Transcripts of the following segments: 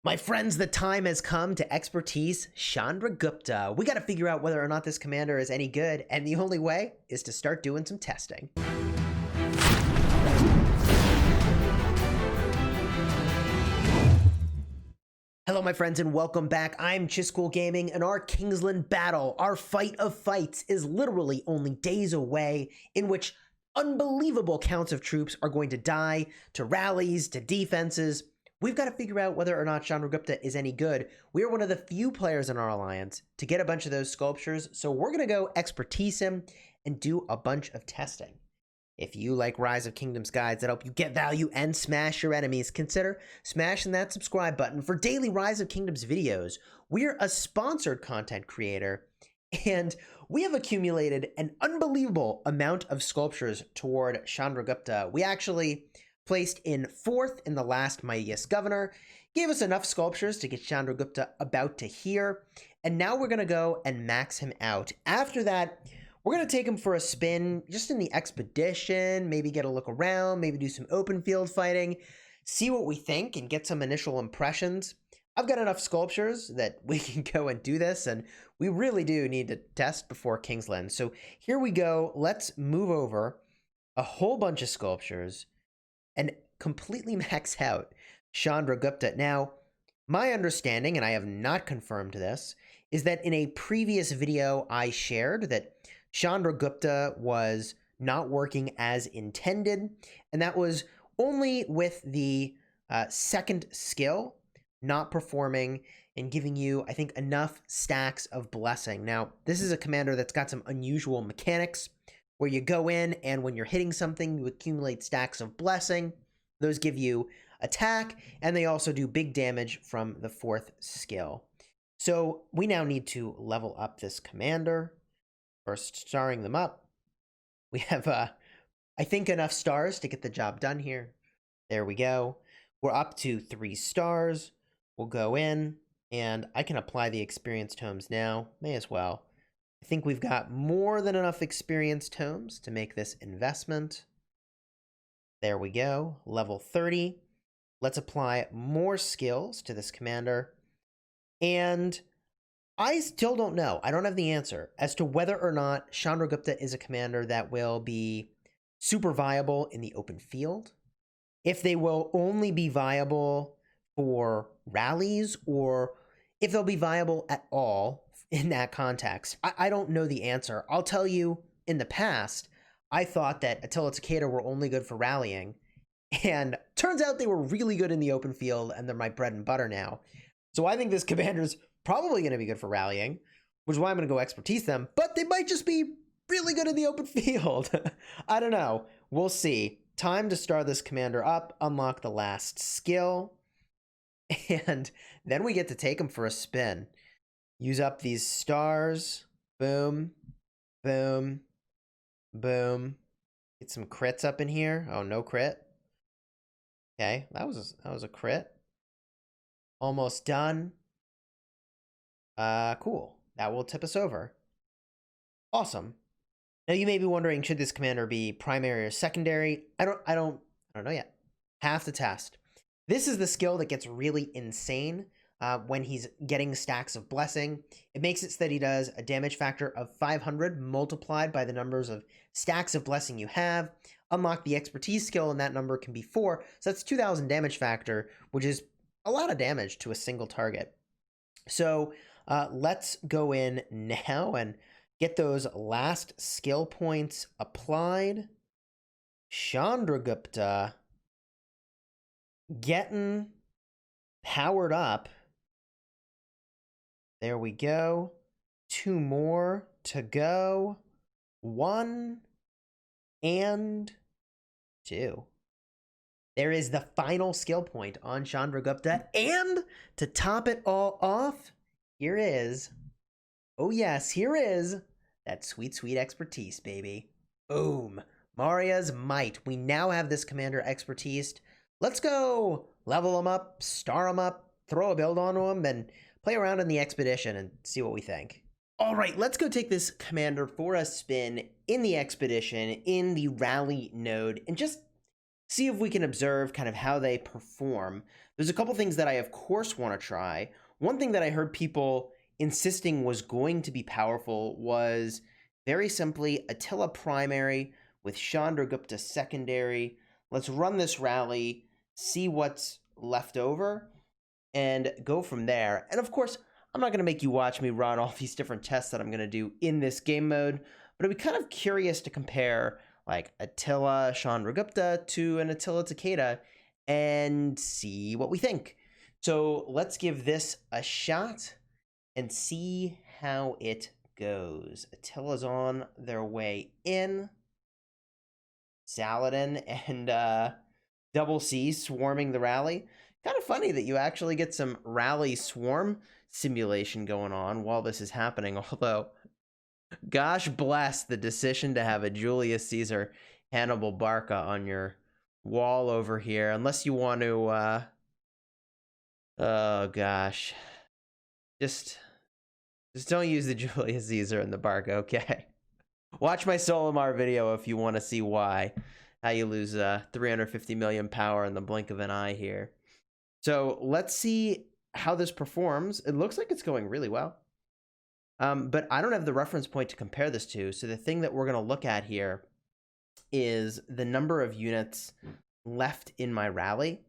My friends, the time has come to expertise Chandragupta. We got to figure out whether or not this commander is any good, and the only way is to start doing some testing. Hello, my friends, and welcome back. I'm Chisgule Gaming, and our Kingsland battle, our fight of fights, is literally only days away, in which unbelievable counts of troops are going to die to rallies, to defenses. We've got to figure out whether or not Chandragupta is any good. We are one of the few players in our alliance to get a bunch of those sculptures, so we're going to go expertise him and do a bunch of testing. If you like Rise of Kingdoms guides that help you get value and smash your enemies, consider smashing that subscribe button for daily Rise of Kingdoms videos. We're a sponsored content creator, and we have accumulated an unbelievable amount of sculptures toward Chandragupta. We actually placed in 4th in the last Mightiest Governor, gave us enough sculptures to get Chandragupta about to here, and now we're going to go and max him out. After that, we're going to take him for a spin just in the expedition, maybe get a look around, maybe do some open field fighting, see what we think and get some initial impressions. I've got enough sculptures that we can go and do this, and we really do need to test before Kingsland. So here we go. Let's move over a whole bunch of sculptures and completely max out Chandragupta. Now, my understanding, and I have not confirmed this, is that in a previous video I shared that Chandragupta was not working as intended, and that was only with the second skill not performing and giving you, I think, enough stacks of blessing. Now, this is a commander that's got some unusual mechanics where you go in and when you're hitting something, you accumulate stacks of blessing. Those give you attack, and they also do big damage from the 4th skill. So we now need to level up this commander. First, starring them up. We have, I think, enough stars to get the job done here. There we go. We're up to 3 stars. We'll go in, and I can apply the experience tomes now. May as well. I think we've got more than enough experience tomes to make this investment. There we go. Level 30. Let's apply more skills to this commander. And I still don't know. I don't have the answer as to whether or not Chandragupta is a commander that will be super viable in the open field, if they will only be viable for rallies, or if they'll be viable at all in that context. I don't know the answer. I'll tell you, in the past, I thought that Attila Takeda were only good for rallying, and turns out they were really good in the open field, and they're my bread and butter now. So I think this commander's probably going to be good for rallying, which is why I'm going to go expertise them, but they might just be really good in the open field. I don't know. We'll see. Time to start this commander up, unlock the last skill, and then we get to take him for a spin. Use up these stars. Boom, boom, boom. Get some crits up in here. Oh, no crit. Okay, that was a crit. Almost done. Cool. That will tip us over. Awesome. Now you may be wondering, should this commander be primary or secondary? I don't know yet. Have to test. This is the skill that gets really insane when he's getting stacks of blessing. It makes it so that he does a damage factor of 500 multiplied by the numbers of stacks of blessing you have. Unlock the expertise skill, and that number can be 4. So that's 2,000 damage factor, which is a lot of damage to a single target. So let's go in now and get those last skill points applied. Chandragupta getting powered up. There we go. 2 more to go. 1 and 2. There is the final skill point on Chandragupta, and to top it all off, here is, oh yes, here is that sweet, sweet expertise, baby. Boom. Maurya's Might. We now have this commander expertised. Let's go level him up, star him up, throw a build onto him, and play around in the expedition and see what we think. All right, let's go take this commander for a spin in the expedition, in the rally node, and just see if we can observe kind of how they perform. There's a couple things that I, of course, want to try. One thing that I heard people insisting was going to be powerful was very simply Attila primary with Chandragupta secondary. Let's run this rally, see what's left over, and go from there. And of course, I'm not going to make you watch me run all these different tests that I'm going to do in this game mode, but I'd be kind of curious to compare like Attila Chandragupta to an Attila Takeda and see what we think. So let's give this a shot and see how it goes. Attila's on their way in. Saladin and Double C swarming the rally. Kind of funny that you actually get some rally swarm simulation going on while this is happening, although gosh bless the decision to have a Julius Caesar Hannibal Barca on your wall over here, unless you want to oh gosh, just don't use the Julius Caesar and the Barca, okay? Watch my Solomar video if you want to see why, how you lose 350 million power in the blink of an eye here. So let's see how this performs. It looks like it's going really well. But I don't have the reference point to compare this to. So the thing that we're going to look at here is the number of units left in my rally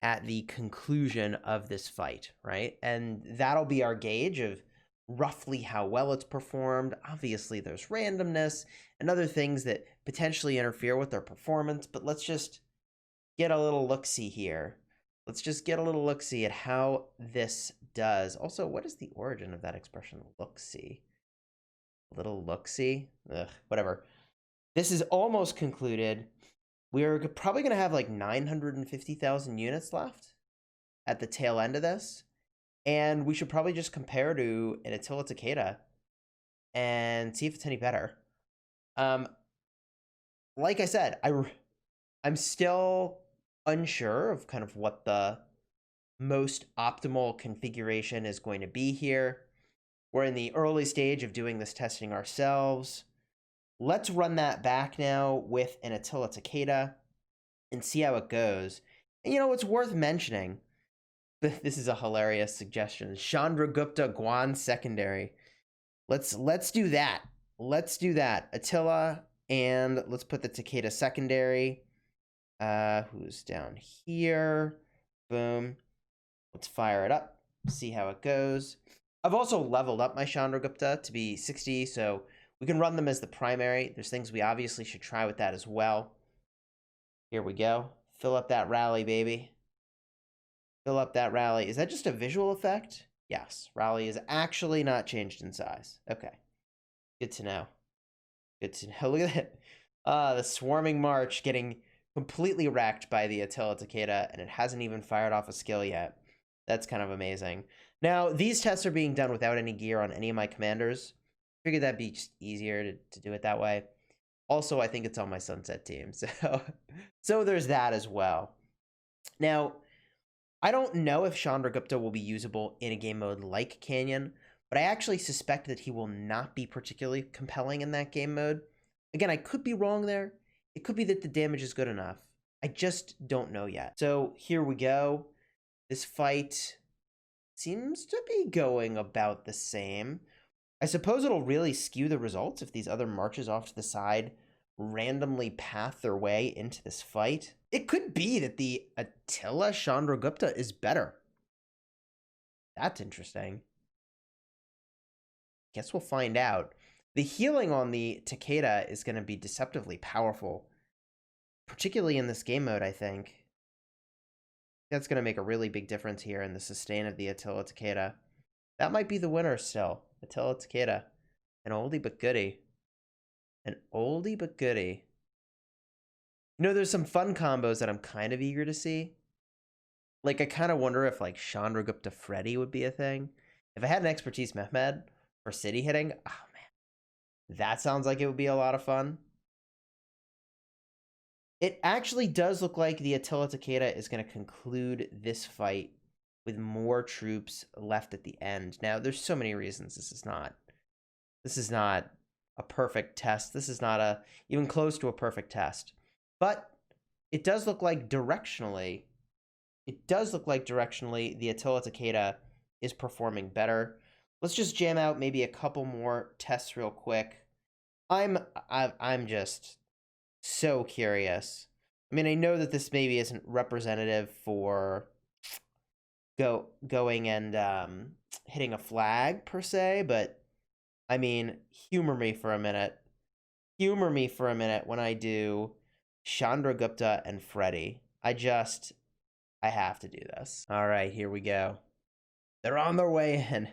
at the conclusion of this fight, right? And that'll be our gauge of roughly how well it's performed. Obviously, there's randomness and other things that potentially interfere with their performance, but let's just get a little look-see here. Let's just get a little look-see at how this does. Also, what is the origin of that expression, look-see? Little look-see? Ugh, whatever. This is almost concluded. We're probably going to have like 950,000 units left at the tail end of this. And we should probably just compare to an Attila Takeda and see if it's any better. Like I said, I'm still unsure of kind of what the most optimal configuration is going to be here. We're in the early stage of doing this testing ourselves. Let's run that back now with an Attila Takeda and see how it goes. And you know, it's worth mentioning, this is a hilarious suggestion, Chandragupta Guan secondary. Let's do that. Let's do that. Attila, and let's put the Takeda secondary. Who's down here? Boom. Let's fire it up, see how it goes. I've also leveled up my Chandragupta to be 60, so we can run them as the primary. There's things we obviously should try with that as well. Here we go. Fill up that rally, baby. Fill up that rally. Is that just a visual effect? Yes. Rally is actually not changed in size. Okay. Good to know. Good to know. Look at that. The swarming march getting completely wrecked by the Attila Takeda, and it hasn't even fired off a skill yet. That's kind of amazing. Now, these tests are being done without any gear on any of my commanders. Figured that'd be just easier to do it that way. Also, I think it's on my Sunset team, so there's that as well. Now, I don't know if Chandragupta will be usable in a game mode like Canyon, but I actually suspect that he will not be particularly compelling in that game mode. Again, I could be wrong there. It could be that the damage is good enough. I just don't know yet. So here we go. This fight seems to be going about the same. I suppose it'll really skew the results if these other marches off to the side randomly path their way into this fight. It could be that the Attila Chandragupta is better. That's interesting. Guess we'll find out. The healing on the Takeda is going to be deceptively powerful, particularly in this game mode, I think. That's going to make a really big difference here in the sustain of the Attila Takeda. That might be the winner still. Attila Takeda. An oldie but goodie. An oldie but goodie. You know, there's some fun combos that I'm kind of eager to see. Like, I kind of wonder if, like, Chandragupta Freddie would be a thing. If I had an Expertise Mehmed for city hitting, oh, man. That sounds like it would be a lot of fun. It actually does look like the Attila Takeda is going to conclude this fight with more troops left at the end. Now, there's so many reasons this is not a perfect test. This is not even close to a perfect test. But it does look like directionally, the Attila Takeda is performing better. Let's just jam out maybe a couple more tests real quick. I'm just so curious. I mean, I know that this maybe isn't representative for going and hitting a flag per se, but I mean, humor me for a minute. Humor me for a minute when I do Chandragupta and Freddie. I have to do this. All right, here we go. They're on their way in.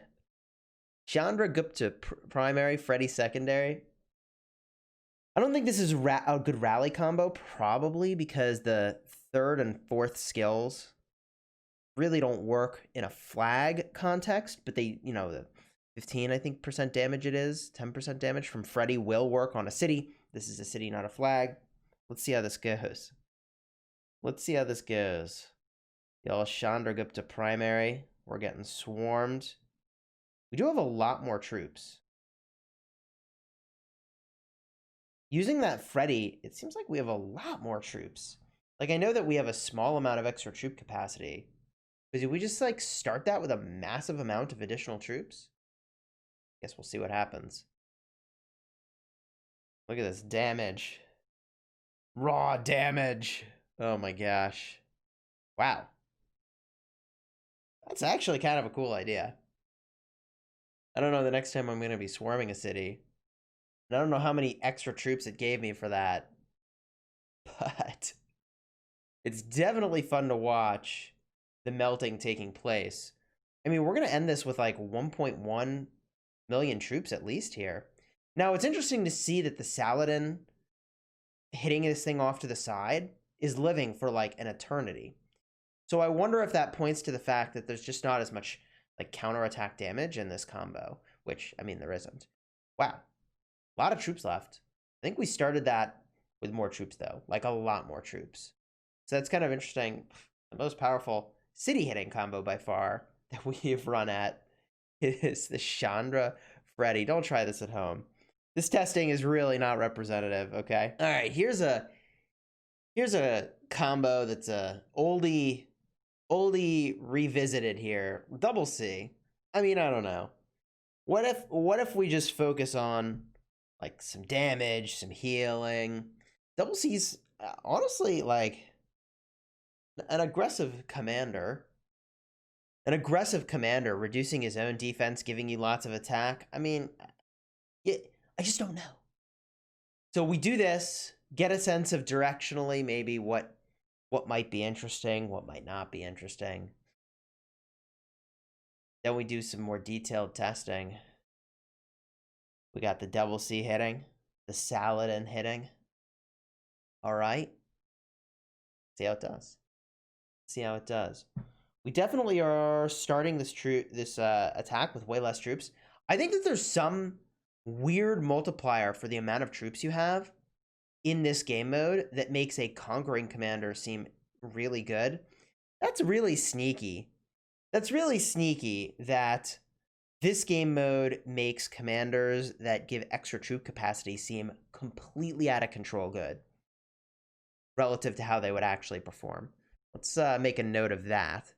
Chandragupta primary, Freddie secondary. I don't think this is a good rally combo, probably because the third and fourth skills really don't work in a flag context, but they, the 15, I think, % damage it is, 10% damage from Freddie will work on a city. This is a city, not a flag. Let's see how this goes. Y'all, Chandragupta primary. We're getting swarmed. We do have a lot more troops. Using that Freddie, it seems like we have a lot more troops. Like, I know that we have a small amount of extra troop capacity. But did we just, like, start that with a massive amount of additional troops? Guess we'll see what happens. Look at this damage. Raw damage. Oh my gosh. Wow. That's actually kind of a cool idea. I don't know the next time I'm going to be swarming a city. And I don't know how many extra troops it gave me for that. But it's definitely fun to watch the melting taking place. I mean, we're going to end this with like 1.1 million troops at least here. Now, it's interesting to see that the Saladin hitting this thing off to the side is living for like an eternity. So I wonder if that points to the fact that there's just not as much like counterattack damage in this combo, which, I mean, there isn't. Wow. A lot of troops left. I think we started that with more troops, though. Like, a lot more troops. So that's kind of interesting. The most powerful city hitting combo by far that we have run at is the Chandra Freddie. Don't try this at home. This testing is really not representative, okay? All right, here's a combo that's a oldie revisited here. Double C. I mean, I don't know. What if we just focus on like some damage, some healing? Double C's honestly like an aggressive commander. An aggressive commander reducing his own defense, giving you lots of attack. I mean, yeah, I just don't know. So we do this, get a sense of directionally maybe what might be interesting, what might not be interesting. Then we do some more detailed testing. We got the double C hitting, the Saladin hitting. All right. See how it does. See how it does. We definitely are starting this attack with way less troops. I think that there's some weird multiplier for the amount of troops you have in this game mode that makes a conquering commander seem really good. That's really sneaky. That's really sneaky that this game mode makes commanders that give extra troop capacity seem completely out of control good relative to how they would actually perform. Let's make a note of that.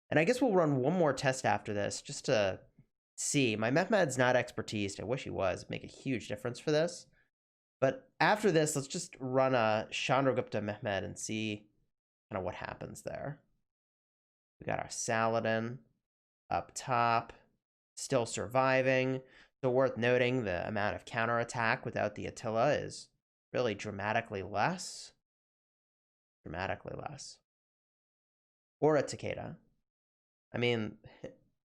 And I guess we'll run one more test after this just to see. My Mehmed's not expertise. I wish he was. It'd make a huge difference for this. But after this, let's just run a Chandragupta Mehmed and see kind of what happens there. We got our Saladin up top, still surviving. So worth noting, the amount of counterattack without the Attila is really dramatically less. Dramatically less. Or a Takeda. I mean,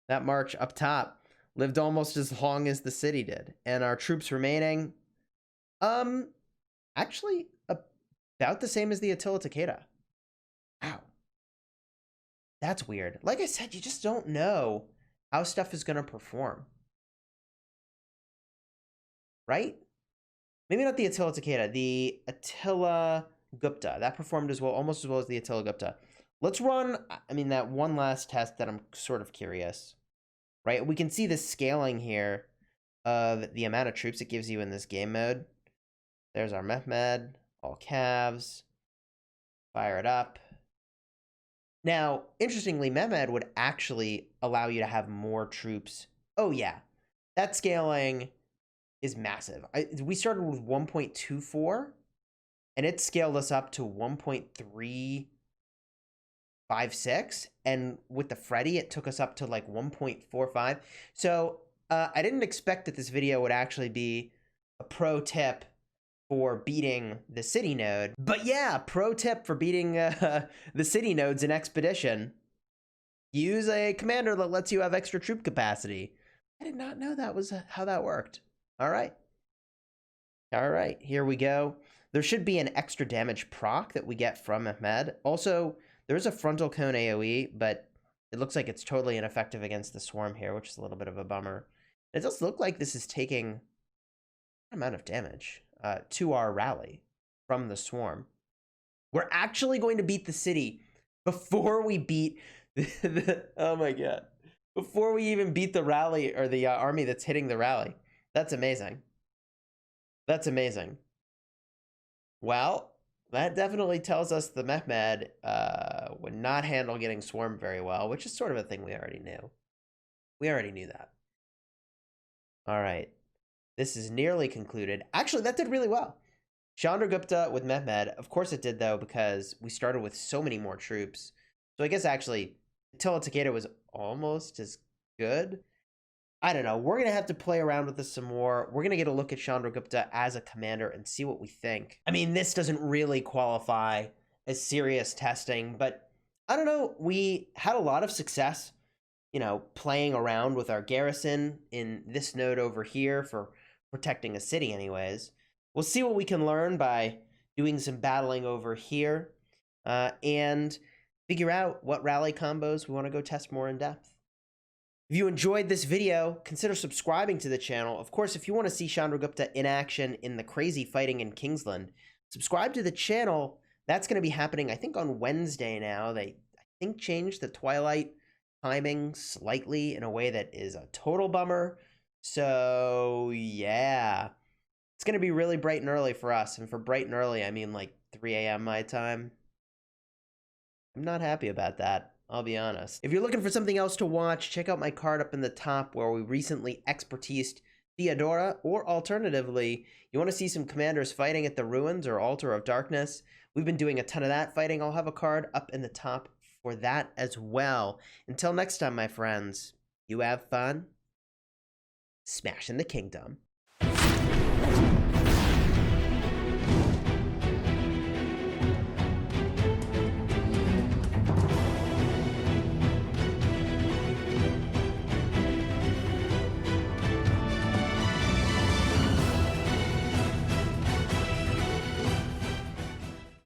that march up top lived almost as long as the city did. And our troops remaining, actually about the same as the Attila Takeda. Wow. That's weird. Like I said, you just don't know how stuff is going to perform. Right? Maybe not the Attila Takeda, the Attila Gupta. That performed as well, almost as well as the Attila Gupta. Let's run, I mean, that one last test that I'm sort of curious, right? We can see the scaling here of the amount of troops it gives you in this game mode. There's our Mehmed, all calves. Fire it up. Now, interestingly, Mehmed would actually allow you to have more troops. Oh, yeah. That scaling is massive. We started with 1.24, and it scaled us up to 1.356. And with the Freddie, it took us up to like 1.45. So I didn't expect that this video would actually be a pro tip for beating the city node. But yeah, pro tip for beating the city nodes in Expedition. Use a commander that lets you have extra troop capacity. I did not know that was how that worked. All right. All right, here we go. There should be an extra damage proc that we get from Mehmed. Also, there's a frontal cone AoE, but it looks like it's totally ineffective against the swarm here, which is a little bit of a bummer. It does look like this is taking an amount of damage to our rally from the swarm. We're actually going to beat the city before we beat oh my god. Before we even beat the rally or the army that's hitting the rally. That's amazing. That's amazing. Well, that definitely tells us the Mehmed would not handle getting swarmed very well, which is sort of a thing we already knew. We already knew that. All right. This is nearly concluded. Actually, that did really well. Chandragupta with Mehmed. Of course it did, though, because we started with so many more troops. So I guess actually, Attila Takeda was almost as good. I don't know. We're going to have to play around with this some more. We're going to get a look at Chandragupta as a commander and see what we think. I mean, this doesn't really qualify as serious testing, but I don't know. We had a lot of success, playing around with our garrison in this node over here for protecting a city anyways. We'll see what we can learn by doing some battling over here and figure out what rally combos we want to go test more in depth. If you enjoyed this video, consider subscribing to the channel. Of course, if you want to see Chandragupta in action in the crazy fighting in Kingsland, subscribe to the channel. That's going to be happening, I think, on Wednesday now. They, I think, changed the twilight timing slightly in a way that is a total bummer. So, yeah. It's going to be really bright and early for us. And for bright and early, I mean like 3 a.m. my time. I'm not happy about that. I'll be honest. If you're looking for something else to watch, check out my card up in the top where we recently expertised Theodora, or alternatively, you want to see some commanders fighting at the Ruins or Altar of Darkness. We've been doing a ton of that fighting. I'll have a card up in the top for that as well. Until next time, my friends, you have fun smashing the kingdom.